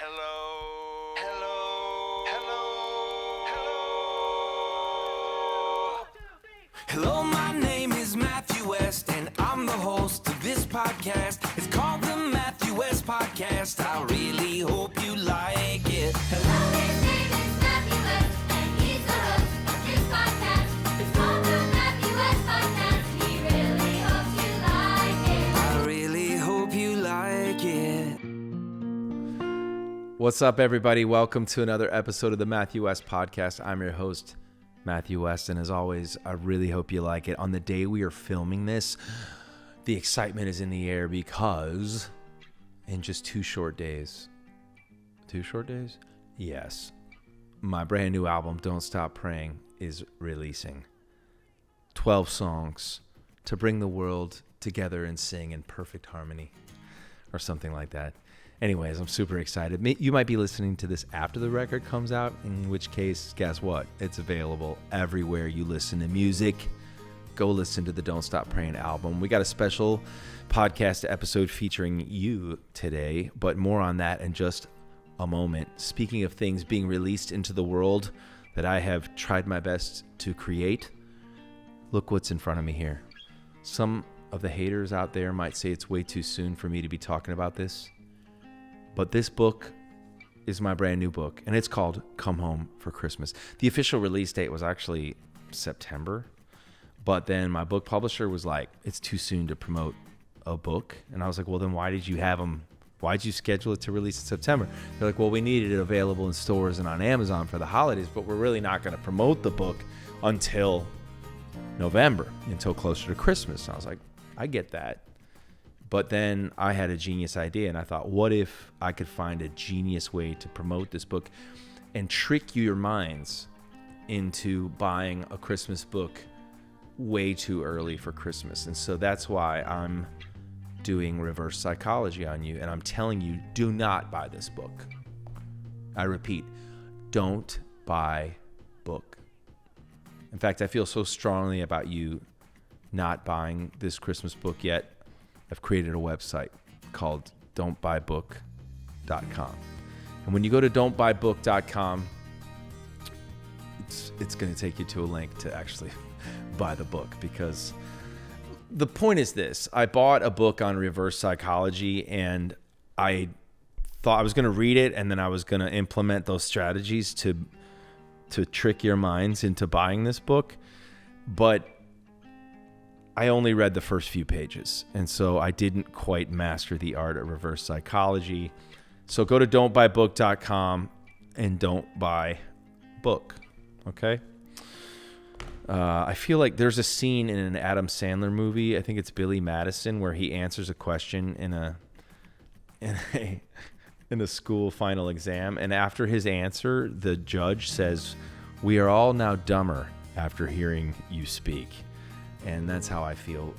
Hello. Hello. Hello, my name is Matthew West, and I'm the host of this podcast. It's called the Matthew West Podcast. I really hope you like it. Hello, his name is Matthew West, and he's the host of this podcast. It's called the Matthew West Podcast. He really hopes you like it. I really hope you like it. What's up, everybody? Welcome to another episode of the Matthew West Podcast. I'm your host, Matthew West, and as always, I really hope you like it. On the day we are filming this, the excitement is in the air because in just 2 short days, yes, my brand new album, Don't Stop Praying, is releasing. 12 songs to bring the world together and sing in perfect harmony, or something like that. Anyways, I'm super excited. You might be listening to this after the record comes out, in which case, guess what? It's available everywhere you listen to music. Go listen to the Don't Stop Praying album. We got a special podcast episode featuring you today, but more on that in just a moment. Speaking of things being released into the world that I have tried my best to create, look what's in front of me here. Some of the haters out there might say it's way too soon for me to be talking about this. But this book is my brand new book, and it's called Come Home for Christmas. The official release date was actually September, but then my book publisher was like, it's too soon to promote a book. And I was like, well, then why did you schedule it to release in September? They're like, well, we needed it available in stores and on Amazon for the holidays, but we're really not going to promote the book until November, until closer to Christmas. And I was like, I get that. But then I had a genius idea, and I thought, what if I could find a genius way to promote this book and trick your minds into buying a Christmas book way too early for Christmas? And so that's why I'm doing reverse psychology on you, and I'm telling you, do not buy this book. I repeat, don't buy book. In fact, I feel so strongly about you not buying this Christmas book yet. I've created a website called don'tbuybook.com. And when you go to don'tbuybook.com, it's going to take you to a link to actually buy the book, because the point is this. I bought a book on reverse psychology, and I thought I was going to read it, and then I was going to implement those strategies to trick your minds into buying this book. But I only read the first few pages, and so I didn't quite master the art of reverse psychology. So go to don'tbuybook.com and don't buy book, okay? I feel like there's a scene in an Adam Sandler movie, I think it's Billy Madison, where he answers a question in a school final exam, and after his answer, the judge says, "We are all now dumber after hearing you speak." And that's how I feel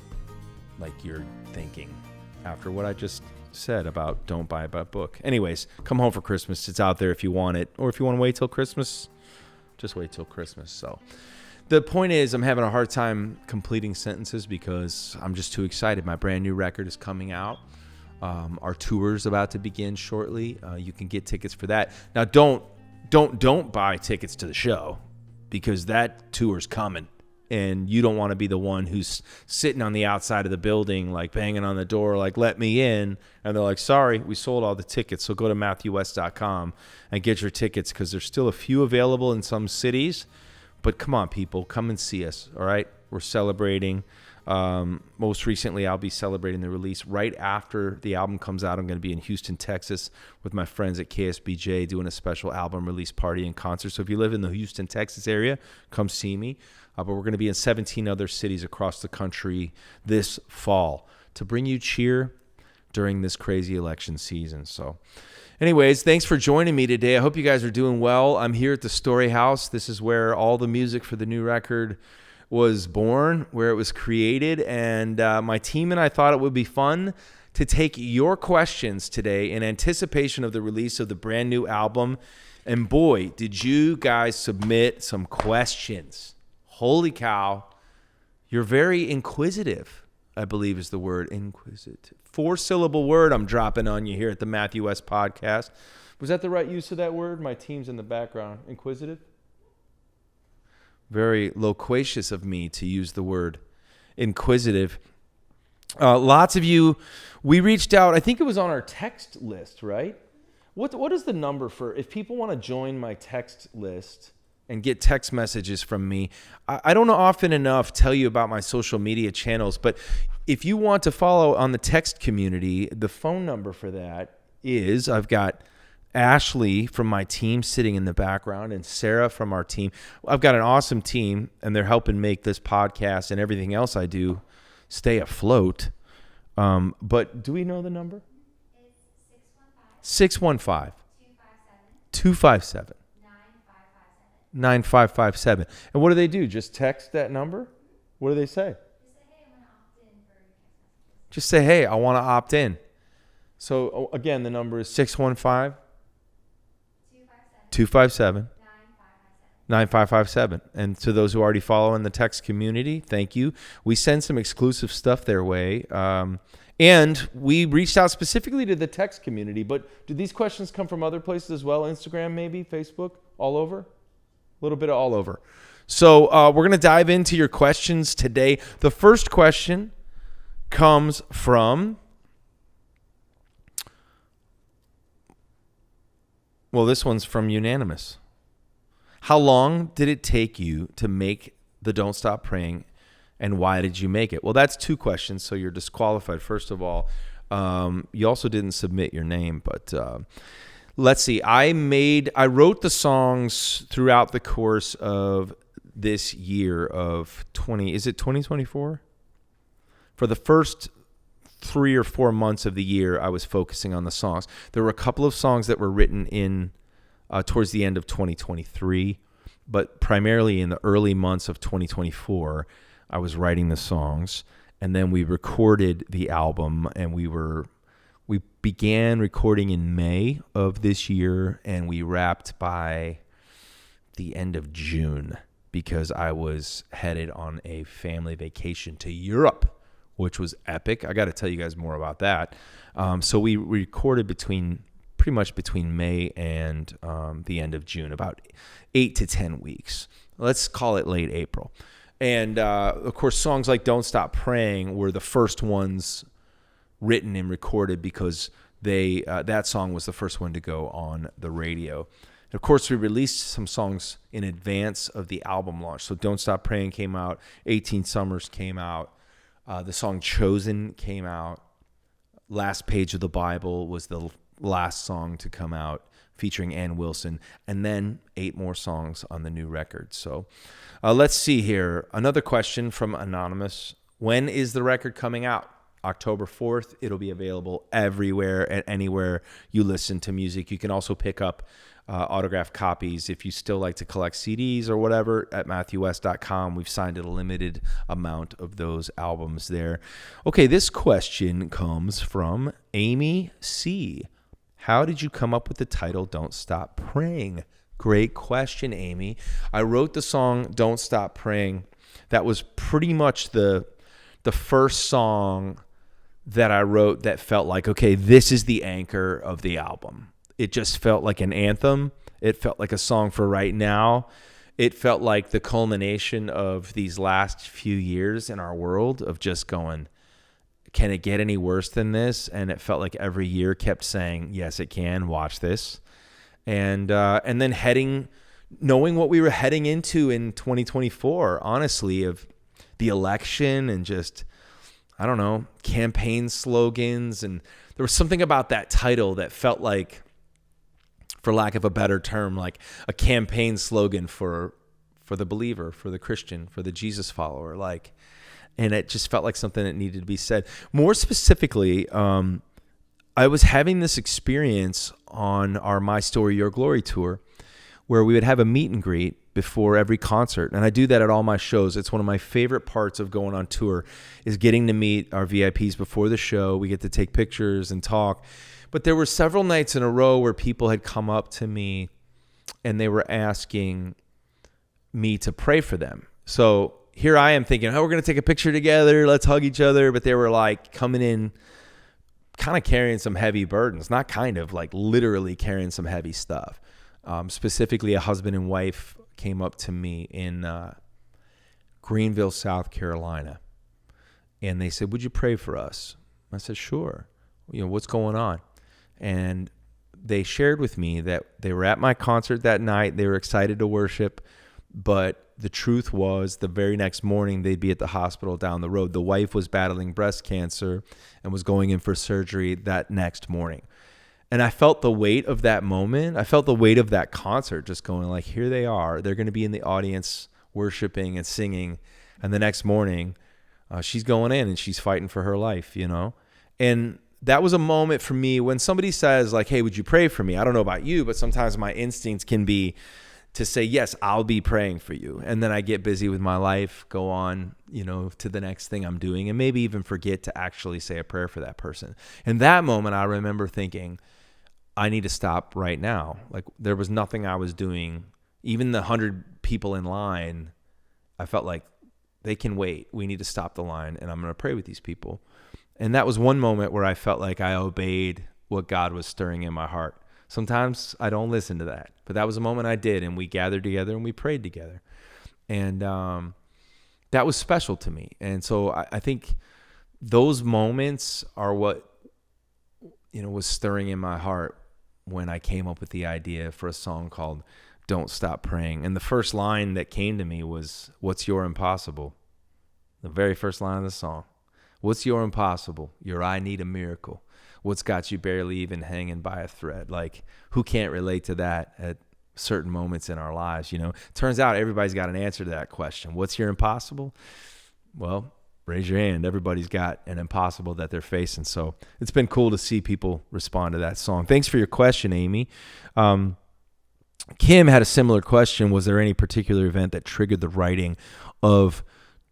like you're thinking after what I just said about don't buy a book. Anyways, Come Home for Christmas. It's out there if you want it. Or if you want to wait till Christmas, just wait till Christmas. So the point is, I'm having a hard time completing sentences because I'm just too excited. My brand new record is coming out. Our tour is about to begin shortly. You can get tickets for that. Now, don't buy tickets to the show, because that tour's coming. And you don't want to be the one who's sitting on the outside of the building, like banging on the door, like, let me in. And they're like, sorry, we sold all the tickets. So go to MatthewWest.com and get your tickets, because there's still a few available in some cities. But come on, people, come and see us, all right? We're celebrating. Most recently, I'll be celebrating the release right after the album comes out. I'm going to be in Houston, Texas with my friends at KSBJ doing a special album release party and concert. So if you live in the Houston, Texas area, come see me. But we're going to be in 17 other cities across the country this fall to bring you cheer during this crazy election season. So anyways, thanks for joining me today. I hope you guys are doing well. I'm here at the Story House. This is where all the music for the new record was born, where it was created. And my team and I thought it would be fun to take your questions today in anticipation of the release of the brand new album. And boy, did you guys submit some questions. Holy cow. You're very inquisitive, I believe is the word, inquisitive. 4-syllable word I'm dropping on you here at the Matthew West Podcast. Was that the right use of that word? My team's in the background. Inquisitive? Very loquacious of me to use the word inquisitive. Lots of you, we reached out. I think it was on our text list, right? What is the number for if people want to join my text list and get text messages from me? I don't often enough tell you about my social media channels, but if you want to follow on the text community, the phone number for that is, I've got Ashley from my team sitting in the background and Sarah from our team. I've got an awesome team, and they're helping make this podcast and everything else I do stay afloat. But do we know the number? It's 615 257 257 9557. 9557. And what do they do? Just text that number? What do they say? Just say, hey, I'm going to opt in for your text messages. Just say, hey, I want to opt in. So again, the number is 615 257 9557. And to those who already follow in the text community, thank you. We send some exclusive stuff their way. And we reached out specifically to the text community, but do these questions come from other places as well? Instagram, maybe, Facebook, all over? A little bit of all over. So we're going to dive into your questions today. The first question comes from, well, this one's from Unanimous. How long did it take you to make the Don't Stop Praying, and why did you make it? Well, that's two questions, so you're disqualified. First of all, you also didn't submit your name, but let's see. I wrote the songs throughout the course of this year of 2024? For the first 3 or 4 months of the year, I was focusing on the songs. There were a couple of songs that were written in towards the end of 2023, but primarily in the early months of 2024, I was writing the songs, and then we recorded the album, and we began recording in May of this year, and we wrapped by the end of June because I was headed on a family vacation to Europe, which was epic. I got to tell you guys more about that. So we recorded pretty much between May and the end of June, about 8 to 10 weeks. Let's call it late April. And, of course, songs like Don't Stop Praying were the first ones written and recorded because that song was the first one to go on the radio. And of course, we released some songs in advance of the album launch. So Don't Stop Praying came out. 18 Summers came out. The song Chosen came out. Last Page of the Bible was the last song to come out, featuring Ann Wilson, and then 8 more songs on the new record. So let's see here. Another question from Anonymous. When is the record coming out? October 4th. It'll be available everywhere and anywhere you listen to music. You can also pick up autographed copies if you still like to collect CDs or whatever at MatthewWest.com. We've signed a limited amount of those albums there. Okay, this question comes from Amy C. How did you come up with the title Don't Stop Praying? Great question, Amy. I wrote the song Don't Stop Praying. That was pretty much the first song that I wrote that felt like, okay, this is the anchor of the album. It just felt like an anthem. It felt like a song for right now. It felt like the culmination of these last few years in our world of just going, can it get any worse than this? And it felt like every year kept saying, yes, it can. Watch this. And then knowing what we were heading into in 2024, honestly, of the election and just, I don't know, campaign slogans. And there was something about that title that felt like, for lack of a better term, like a campaign slogan for the believer, for the Christian, for the Jesus follower. And it just felt like something that needed to be said. More specifically, I was having this experience on our My Story, Your Glory tour, where we would have a meet and greet before every concert. And I do that at all my shows. It's one of my favorite parts of going on tour is getting to meet our VIPs before the show. We get to take pictures and talk. But there were several nights in a row where people had come up to me and they were asking me to pray for them. So here I am thinking, we're going to take a picture together. Let's hug each other. But they were like coming in kind of carrying some heavy burdens, not kind of, like literally carrying some heavy stuff. Specifically, a husband and wife came up to me in Greenville, South Carolina, and they said, "Would you pray for us?" I said, "Sure. What's going on?" And they shared with me that they were at my concert that night. They were excited to worship, but the truth was the very next morning they'd be at the hospital down the road. The wife was battling breast cancer and was going in for surgery that next morning. And I felt the weight of that moment. I felt the weight of that concert, just going like, here they are. They're going to be in the audience worshiping and singing. And the next morning, she's going in and she's fighting for her life, And that was a moment for me when somebody says like, hey, would you pray for me? I don't know about you, but sometimes my instincts can be to say, yes, I'll be praying for you. And then I get busy with my life, go on, to the next thing I'm doing, and maybe even forget to actually say a prayer for that person. In that moment, I remember thinking, I need to stop right now. Like there was nothing I was doing. Even the 100 people in line, I felt like they can wait. We need to stop the line, and I'm going to pray with these people. And that was one moment where I felt like I obeyed what God was stirring in my heart. Sometimes I don't listen to that, but that was a moment I did, and we gathered together and we prayed together. And that was special to me. And so I think those moments are what, was stirring in my heart when I came up with the idea for a song called Don't Stop Praying. And the first line that came to me was, what's your impossible? The very first line of the song. What's your impossible? Your I need a miracle. What's got you barely even hanging by a thread? Like, who can't relate to that at certain moments in our lives? Turns out everybody's got an answer to that question. What's your impossible? Well, raise your hand. Everybody's got an impossible that they're facing. So it's been cool to see people respond to that song. Thanks for your question, Amy. Kim had a similar question. Was there any particular event that triggered the writing of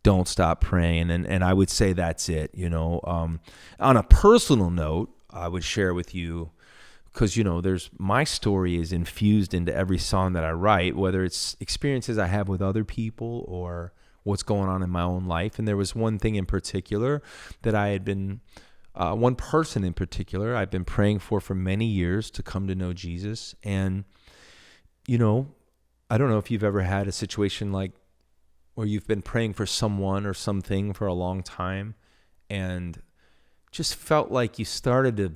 Don't Stop Praying? And I would say that's it. On a personal note, I would share with you, because, my story is infused into every song that I write, whether it's experiences I have with other people or what's going on in my own life. And there was one thing in particular that I had been, one person in particular, I've been praying for many years to come to know Jesus. And, I don't know if you've ever had a situation like where you've been praying for someone or something for a long time and just felt like you started to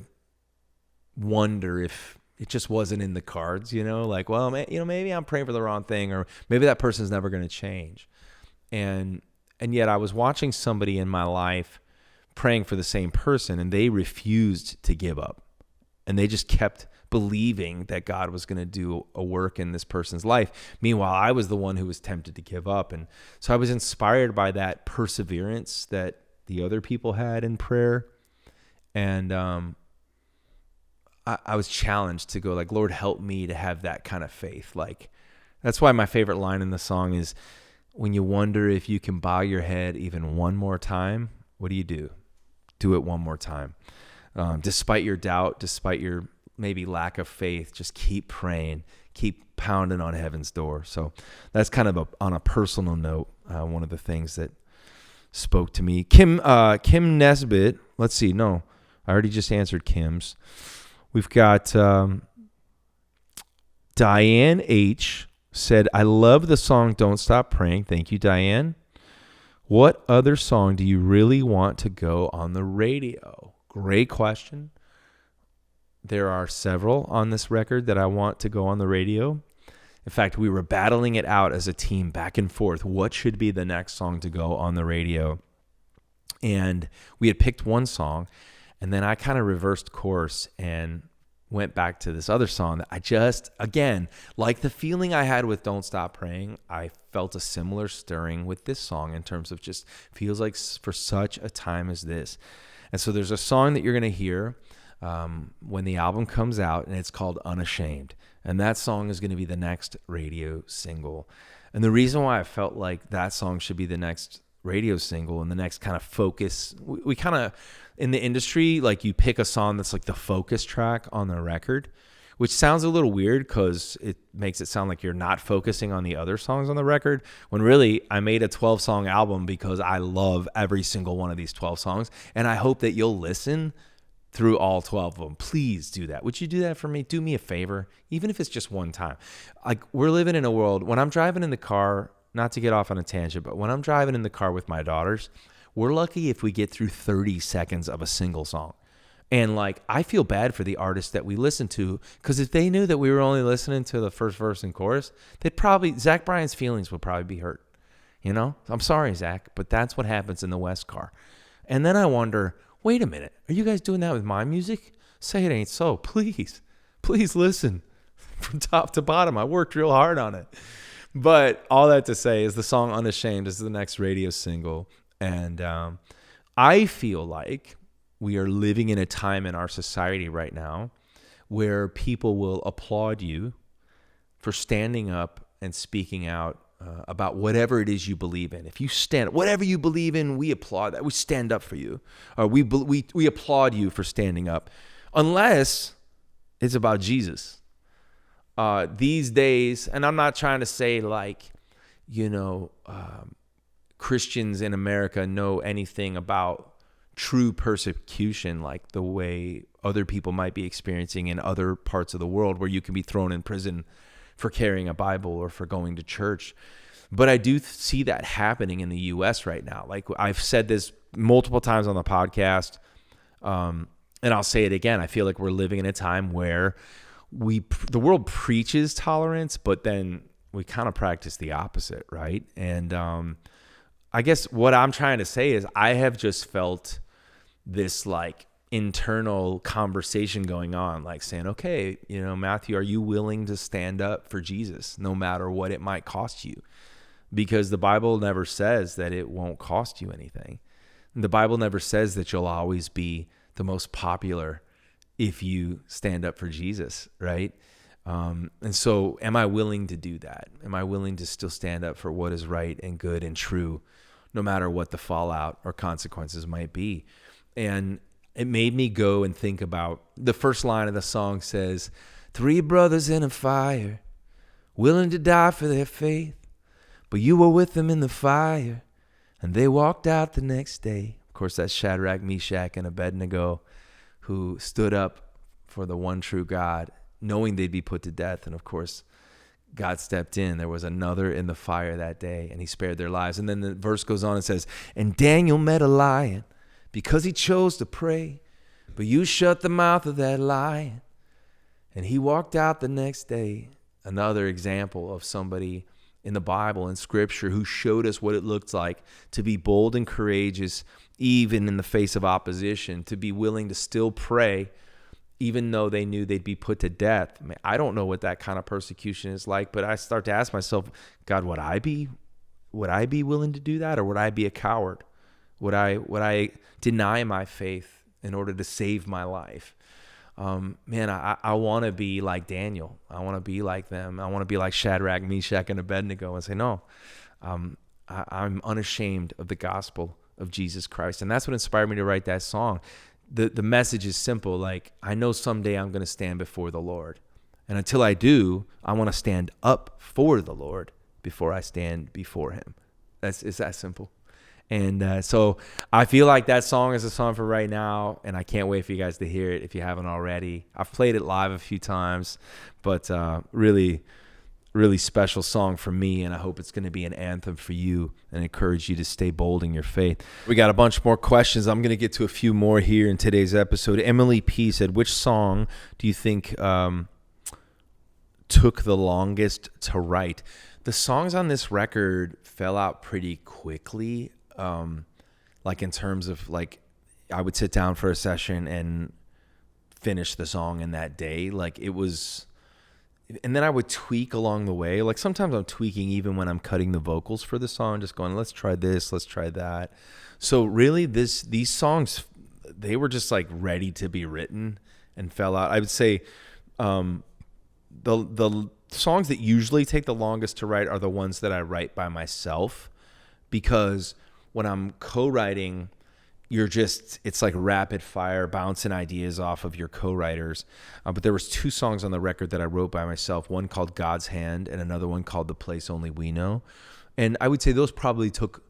wonder if it just wasn't in the cards, like, well, maybe I'm praying for the wrong thing, or maybe that person's never going to change. And yet I was watching somebody in my life praying for the same person, and they refused to give up. And they just kept believing that God was going to do a work in this person's life. Meanwhile, I was the one who was tempted to give up. And so I was inspired by that perseverance that the other people had in prayer. And I was challenged to go like, Lord, help me to have that kind of faith. Like, that's why my favorite line in the song is, when you wonder if you can bow your head even one more time, what do? Do it one more time. Despite your doubt, despite your maybe lack of faith, just keep praying, keep pounding on heaven's door. So that's kind of on a personal note, one of the things that spoke to me. Kim Nesbitt, let's see. No, I already just answered Kim's. We've got Diane H. said, I love the song Don't Stop Praying. Thank you, Diane. What other song do you really want to go on the radio? Great question. There are several on this record that I want to go on the radio. In fact, we were battling it out as a team back and forth. What should be the next song to go on the radio? And we had picked one song, and then I kind of reversed course and went back to this other song that I just, again, like the feeling I had with Don't Stop Praying, I felt a similar stirring with this song in terms of just feels like for such a time as this. And so there's a song that you're going to hear when the album comes out, and it's called Unashamed. And that song is going to be the next radio single. And the reason why I felt like that song should be the next radio single and the next kind of focus, we kind of, in the industry, like you pick a song that's like the focus track on the record, which sounds a little weird because it makes it sound like you're not focusing on the other songs on the record, when really I made a 12-song album because I love every single one of these 12 songs. And I hope that you'll listen through all 12 of them. Please do that. Would you do that for me? Do me a favor, even if it's just one time. Like, we're living in a world, when I'm driving in the car, not to get off on a tangent, but when I'm driving in the car with my daughters, we're lucky if we get through 30 seconds of a single song. And like, I feel bad for the artists that we listen to, because if they knew that we were only listening to the first verse and chorus, Zach Bryan's feelings would probably be hurt. You know, I'm sorry, Zach, but that's what happens in the West car. And then I wonder, wait a minute, are you guys doing that with my music? Say it ain't so. Please listen from top to bottom. I worked real hard on it. But all that to say is the song Unashamed is the next radio single. And I feel like we are living in a time in our society right now where people will applaud you for standing up and speaking out about whatever it is you believe in. If you stand, whatever you believe in, we applaud that. We stand up for you. Or we applaud you for standing up, unless it's about Jesus. These days, and I'm not trying to say like, Christians in America know anything about true persecution like the way other people might be experiencing in other parts of the world, where you can be thrown in prison for carrying a Bible or for going to church. But I do see that happening in the U.S. right now. Like, I've said this multiple times on the podcast, and I'll say it again. I feel like we're living in a time where the world preaches tolerance, but then we kind of practice the opposite, right? And I guess what I'm trying to say is I have just felt this like internal conversation going on, like saying, okay, Matthew, are you willing to stand up for Jesus no matter what it might cost you? Because the Bible never says that it won't cost you anything. And the Bible never says that you'll always be the most popular if you stand up for Jesus, right? And so am I willing to do that? Am I willing to still stand up for what is right and good and true, no matter what the fallout or consequences might be? And it made me go and think about the first line of the song says, 3 brothers in a fire, willing to die for their faith, but you were with them in the fire, and they walked out the next day. Of course, that's Shadrach, Meshach, and Abednego, who stood up for the one true God, knowing they'd be put to death. And of course, God stepped in. There was another in the fire that day, and he spared their lives. And then the verse goes on and says, and Daniel met a lion because he chose to pray, but you shut the mouth of that lion, and he walked out the next day. Another example of somebody in the Bible and Scripture who showed us what it looked like to be bold and courageous, even in the face of opposition, to be willing to still pray, even though they knew they'd be put to death. I mean, I don't know what that kind of persecution is like, but I start to ask myself, God, would I be willing to do that, or would I be a coward? Would I deny my faith in order to save my life? Man, I want to be like Daniel. I want to be like them. I want to be like Shadrach, Meshach, and Abednego and say, no, I'm unashamed of the gospel of Jesus Christ. And that's what inspired me to write that song. The message is simple. Like, I know someday I'm going to stand before the Lord. And until I do, I want to stand up for the Lord before I stand before him. It's that simple. And so I feel like that song is a song for right now, and I can't wait for you guys to hear it if you haven't already. I've played it live a few times, but really, really special song for me, and I hope it's going to be an anthem for you and encourage you to stay bold in your faith. We got a bunch more questions. I'm going to get to a few more here in today's episode. Emily P. said, which song do you think took the longest to write? The songs on this record fell out pretty quickly. Like in terms of like, I would sit down for a session and finish the song in that day. Like it was, and then I would tweak along the way. Like sometimes I'm tweaking even when I'm cutting the vocals for the song, just going, let's try this, let's try that. So really these songs, they were just like ready to be written and fell out. I would say, the songs that usually take the longest to write are the ones that I write by myself, because when I'm co-writing, it's like rapid fire bouncing ideas off of your co-writers. But there was 2 songs on the record that I wrote by myself, one called God's Hand and another one called The Place Only We Know. And I would say those probably took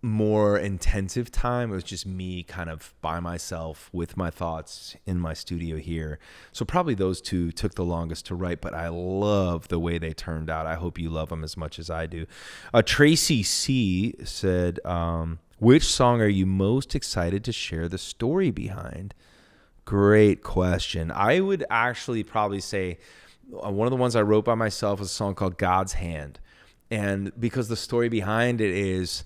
more intensive time, it was just me kind of by myself with my thoughts in my studio here. So probably those two took the longest to write, but I love the way they turned out. I hope you love them as much as I do. Tracy C said, which song are you most excited to share the story behind? Great question. I would actually probably say one of the ones I wrote by myself is a song called God's Hand. And because the story behind it is,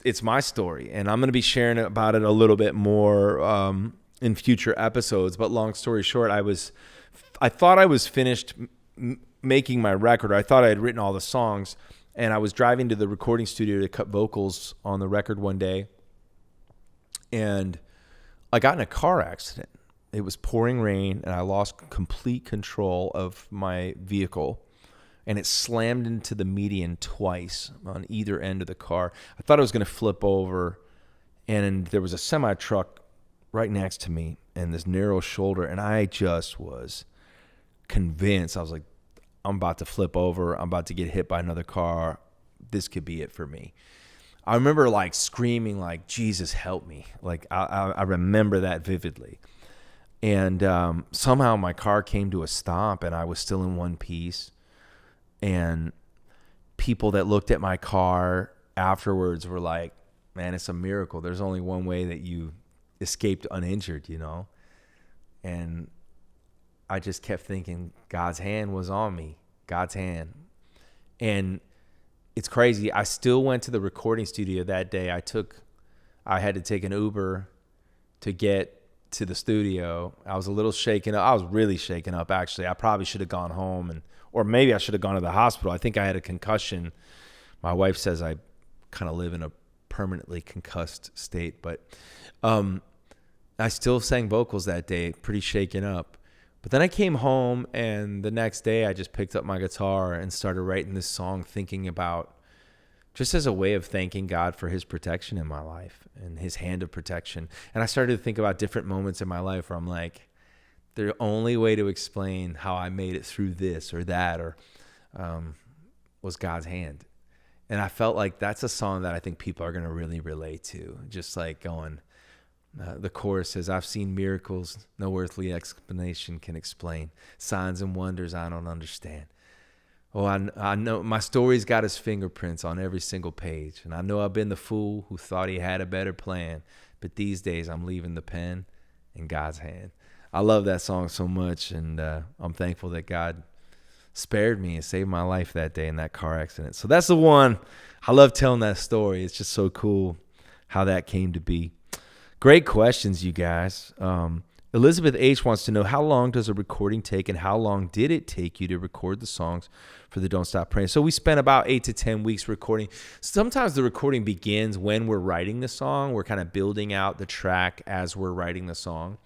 it's my story, and I'm going to be sharing about it a little bit more in future episodes. But long story short, I thought I was finished making my record. I thought I had written all the songs, and I was driving to the recording studio to cut vocals on the record one day, and I got in a car accident. It was pouring rain, and I lost complete control of my vehicle. And it slammed into the median twice on either end of the car. I thought I was going to flip over, and there was a semi-truck right next to me and this narrow shoulder, and I just was convinced. I was like, I'm about to flip over. I'm about to get hit by another car. This could be it for me. I remember like screaming like, Jesus, help me. Like I remember that vividly. And somehow my car came to a stop, and I was still in one piece. And people that looked at my car afterwards were like, man, it's a miracle. There's only one way that you escaped uninjured, you know? And I just kept thinking God's hand was on me, God's hand. And it's crazy. I still went to the recording studio that day. I had to take an Uber to get to the studio. I was a little shaken up. I was really shaken up, actually. I probably should have gone home, or maybe I should have gone to the hospital. I think I had a concussion. My wife says I kind of live in a permanently concussed state, but I still sang vocals that day, pretty shaken up. But then I came home, and the next day I just picked up my guitar and started writing this song, thinking about just as a way of thanking God for his protection in my life and his hand of protection. And I started to think about different moments in my life where I'm like, the only way to explain how I made it through this or that was God's hand. And I felt like that's a song that I think people are going to really relate to. Just like going, the chorus says, I've seen miracles no earthly explanation can explain. Signs and wonders I don't understand. Oh, I know my story's got his fingerprints on every single page. And I know I've been the fool who thought he had a better plan. But these days I'm leaving the pen in God's hand. I love that song so much, and I'm thankful that God spared me and saved my life that day in that car accident. So that's the one. I love telling that story. It's just so cool how that came to be. Great questions, you guys. Elizabeth H. wants to know, how long does a recording take, and how long did it take you to record the songs for the Don't Stop Praying? So we spent about 8 to 10 weeks recording. Sometimes the recording begins when we're writing the song. We're kind of building out the track as we're writing the song.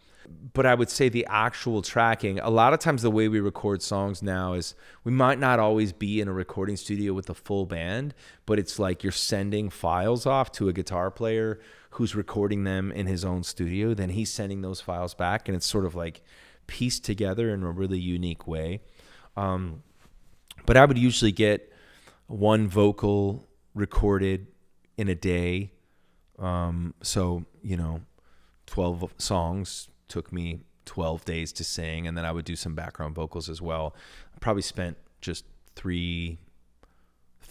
But I would say the actual tracking, a lot of times the way we record songs now is we might not always be in a recording studio with a full band, but it's like you're sending files off to a guitar player who's recording them in his own studio. Then he's sending those files back, and it's sort of like pieced together in a really unique way. But I would usually get one vocal recorded in a day. So, 12 songs took me 12 days to sing, and then I would do some background vocals as well. I probably spent just three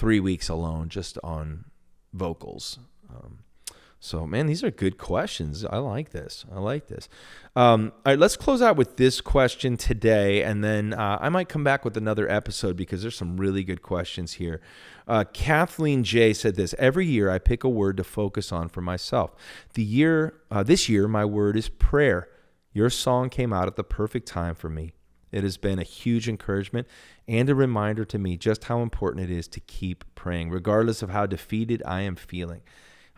weeks alone just on vocals. So, man, these are good questions. I like this. All right, let's close out with this question today, and then I might come back with another episode because there's some really good questions here. Kathleen J. said this: every year I pick a word to focus on for myself. This year, my word is prayer. Your song came out at the perfect time for me. It has been a huge encouragement and a reminder to me just how important it is to keep praying, regardless of how defeated I am feeling.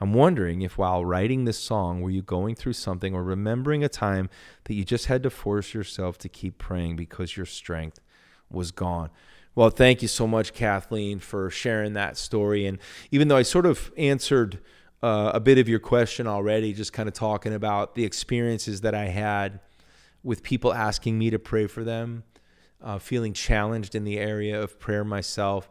I'm wondering if while writing this song, were you going through something or remembering a time that you just had to force yourself to keep praying because your strength was gone? Well, thank you so much, Kathleen, for sharing that story. And even though I sort of answered a bit of your question already, just kind of talking about the experiences that I had with people asking me to pray for them, feeling challenged in the area of prayer myself.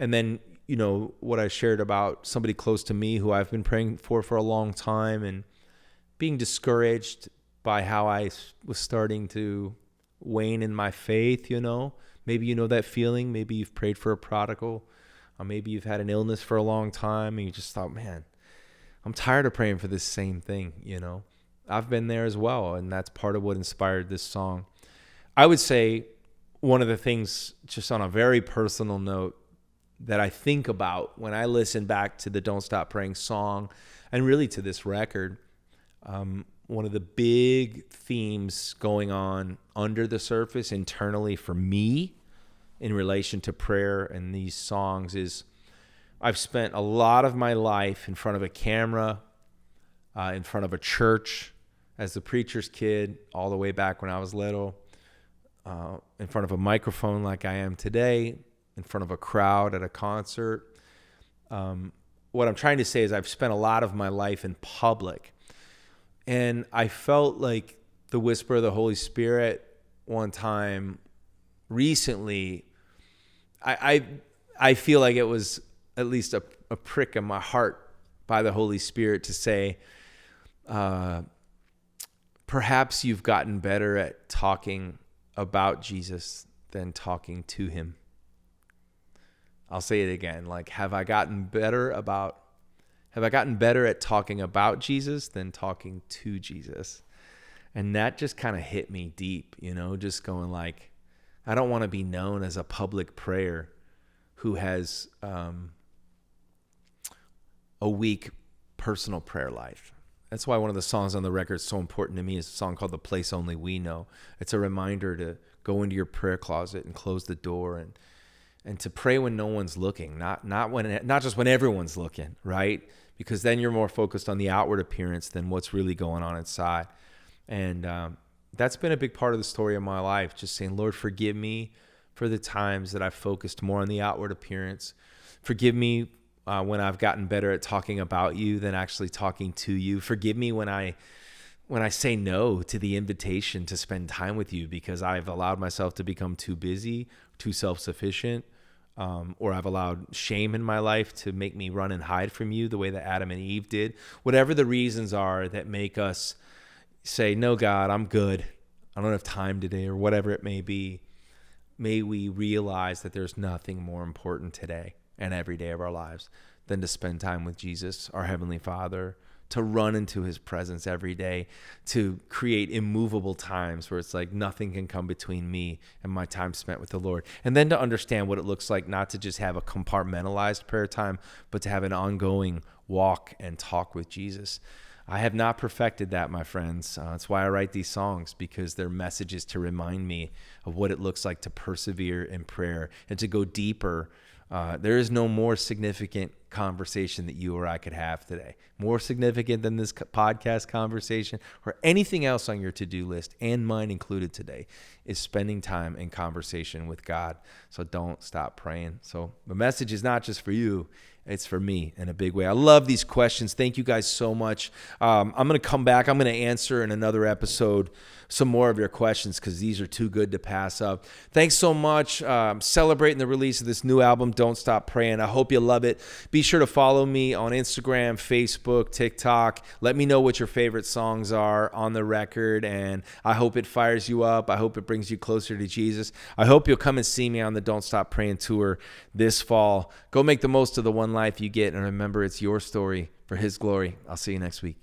And then what I shared about somebody close to me who I've been praying for a long time, and being discouraged by how I was starting to wane in my faith. Maybe you know that feeling. Maybe you've prayed for a prodigal, or maybe you've had an illness for a long time and you just thought, man, I'm tired of praying for this same thing. I've been there as well, and that's part of what inspired this song. I would say one of the things, just on a very personal note, that I think about when I listen back to the Don't Stop Praying song, and really to this record, one of the big themes going on under the surface internally for me in relation to prayer and these songs is I've spent a lot of my life in front of a camera, in front of a church as a preacher's kid, all the way back when I was little, in front of a microphone like I am today, in front of a crowd at a concert. What I'm trying to say is I've spent a lot of my life in public. And I felt like the whisper of the Holy Spirit one time recently, I feel like it was at least a prick in my heart by the Holy Spirit to say, perhaps you've gotten better at talking about Jesus than talking to him. I'll say it again. Like, have I gotten better at talking about Jesus than talking to Jesus? And that just kind of hit me deep, just going like, I don't want to be known as a public prayer who has a weak personal prayer life. That's why one of the songs on the record is so important to me is a song called The Place Only We Know. It's a reminder to go into your prayer closet and close the door and to pray when no one's looking, not just when everyone's looking, right? Because then you're more focused on the outward appearance than what's really going on inside. And that's been a big part of the story of my life, just saying, Lord, forgive me for the times that I've focused more on the outward appearance. Forgive me when I've gotten better at talking about you than actually talking to you. Forgive me when I say no to the invitation to spend time with you because I've allowed myself to become too busy, too self-sufficient, or I've allowed shame in my life to make me run and hide from you the way that Adam and Eve did. Whatever the reasons are that make us say, no, God, I'm good. I don't have time today, or whatever it may be. May we realize that there's nothing more important today and every day of our lives than to spend time with Jesus, our Heavenly Father, to run into his presence every day, to create immovable times where it's like nothing can come between me and my time spent with the Lord. And then to understand what it looks like not to just have a compartmentalized prayer time, but to have an ongoing walk and talk with Jesus. I have not perfected that, my friends. That's why I write these songs, because they're messages to remind me of what it looks like to persevere in prayer and to go deeper. There is no more significant conversation that you or I could have today, more significant than this podcast conversation or anything else on your to-do list, and mine included today, is spending time in conversation with God. So don't stop praying. So the message is not just for you, it's for me in a big way. I love these questions. Thank you guys so much. I'm going to come back. I'm going to answer in another episode some more of your questions because these are too good to pass up. Thanks so much. Celebrating the release of this new album, Don't Stop Praying. I hope you love it. Be sure to follow me on Instagram, Facebook, TikTok. Let me know what your favorite songs are on the record, and I hope it fires you up. I hope it brings you closer to Jesus. I hope you'll come and see me on the Don't Stop Praying tour this fall. Go make the most of the one life you get, and remember, it's your story for his glory. I'll see you next week.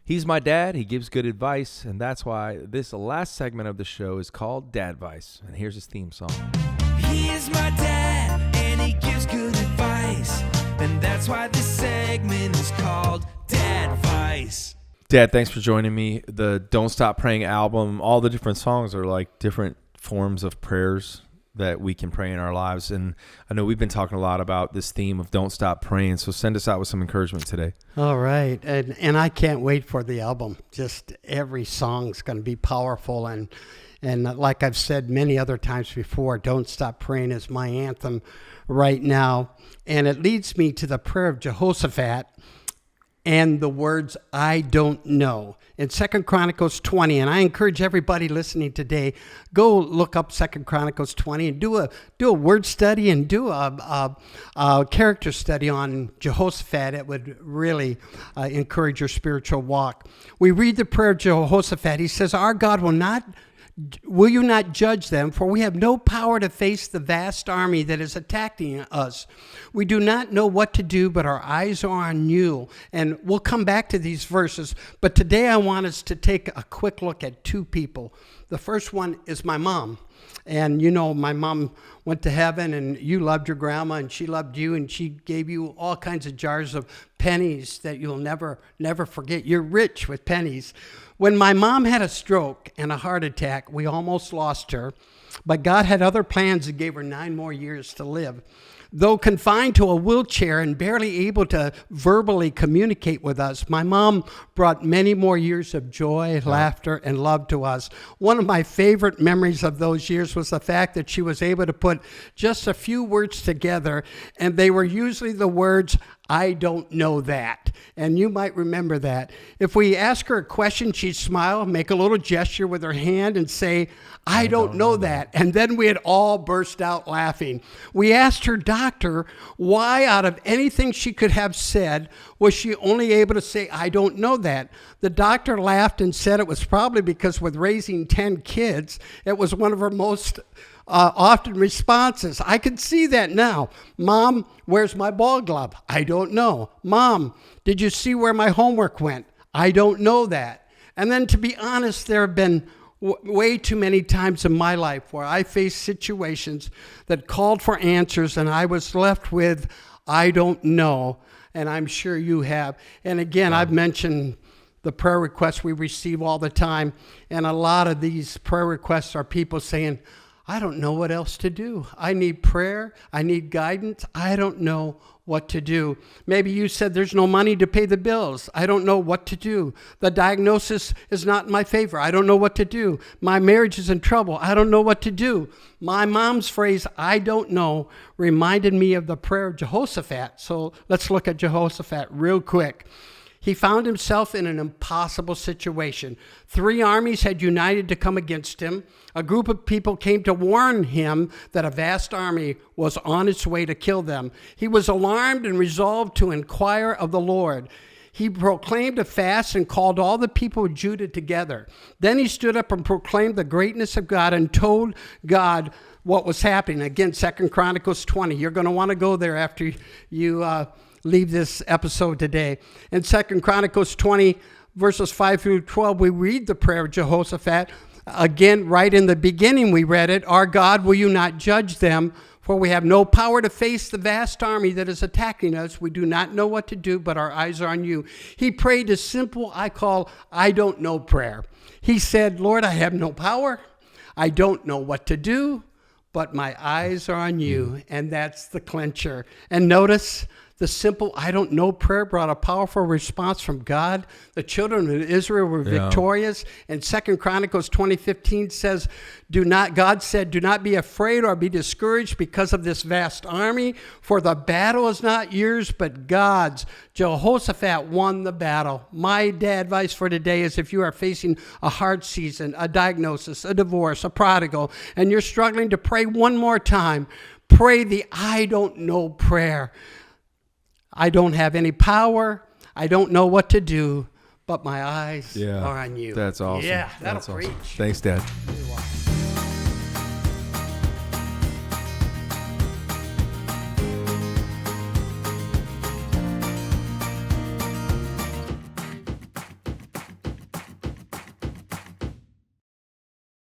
He's my dad. He gives good advice, and that's why this last segment of the show is called Dadvice. And here's his theme song. He is my dad, and he gives good advice. And that's why this segment is called Dadvice. Dad, thanks for joining me. The Don't Stop Praying album, all the different songs are like different forms of prayers that we can pray in our lives. And I know we've been talking a lot about this theme of don't stop praying. So send us out with some encouragement today. All right. And I can't wait for the album. Just every song's going to be powerful. And like I've said many other times before, Don't Stop Praying is my anthem right now. And it leads me to the prayer of Jehoshaphat. and the words I don't know. In 2 Chronicles 20, and I encourage everybody listening today, go look up 2 Chronicles 20 and do a word study and do a character study on Jehoshaphat. It would really encourage your spiritual walk. We read the prayer of Jehoshaphat. He says, our God will you not judge them? For we have no power to face the vast army that is attacking us. We do not know what to do, but our eyes are on you. And we'll come back to these verses. But today I want us to take a quick look at two people. The first one is my mom. And you know, my mom went to heaven, and you loved your grandma, and she loved you, and she gave you all kinds of jars of pennies that you'll never forget. You're rich with pennies. When my mom had a stroke and a heart attack, we almost lost her, but God had other plans and gave her 9 more years to live. Though confined to a wheelchair and barely able to verbally communicate with us, my mom brought many more years of joy, laughter, and love to us. One of my favorite memories of those years was the fact that she was able to put just a few words together, and they were usually the words, I don't know that. And you might remember that. If we ask her a question, she'd smile, make a little gesture with her hand and say, I don't know that. And then we'd all burst out laughing. We asked her doctor why out of anything she could have said was she only able to say, I don't know that. The doctor laughed and said it was probably because with raising 10 kids, it was one of her most often responses. I can see that now. Mom, where's my ball glove? I don't know. Mom, did you see where my homework went? I don't know that. And then to be honest, there have been way too many times in my life where I faced situations that called for answers and I was left with, I don't know. And I'm sure you have. And again, I've mentioned the prayer requests we receive all the time. And a lot of these prayer requests are people saying, I don't know what else to do. I need prayer. I need guidance. I don't know what to do. Maybe you said there's no money to pay the bills. I don't know what to do. The diagnosis is not in my favor. I don't know what to do. My marriage is in trouble. I don't know what to do. My mom's phrase, I don't know, reminded me of the prayer of Jehoshaphat. So let's look at Jehoshaphat real quick. He found himself in an impossible situation. 3 armies had united to come against him. A group of people came to warn him that a vast army was on its way to kill them. He was alarmed and resolved to inquire of the Lord. He proclaimed a fast and called all the people of Judah together. Then he stood up and proclaimed the greatness of God and told God what was happening. Again, 2 Chronicles 20. You're going to want to go there after you leave this episode today. In 2 Chronicles 20, verses 5 through 12, we read the prayer of Jehoshaphat. Again, right in the beginning, we read it. Our God, will you not judge them? For we have no power to face the vast army that is attacking us. We do not know what to do, but our eyes are on you. He prayed a simple, I don't know prayer. He said, Lord, I have no power. I don't know what to do, but my eyes are on you. And that's the clincher. And notice, the simple I don't know prayer brought a powerful response from God. The children of Israel were victorious. And 2 Chronicles 20:15 says, God said, do not be afraid or be discouraged because of this vast army, for the battle is not yours, but God's. Jehoshaphat won the battle. My advice for today is if you are facing a hard season, a diagnosis, a divorce, a prodigal, and you're struggling to pray one more time, pray the I don't know prayer. I don't have any power. I don't know what to do, but my eyes are on you. That's awesome. Yeah, that'll That's awesome. preach. Thanks, Dad. You're welcome.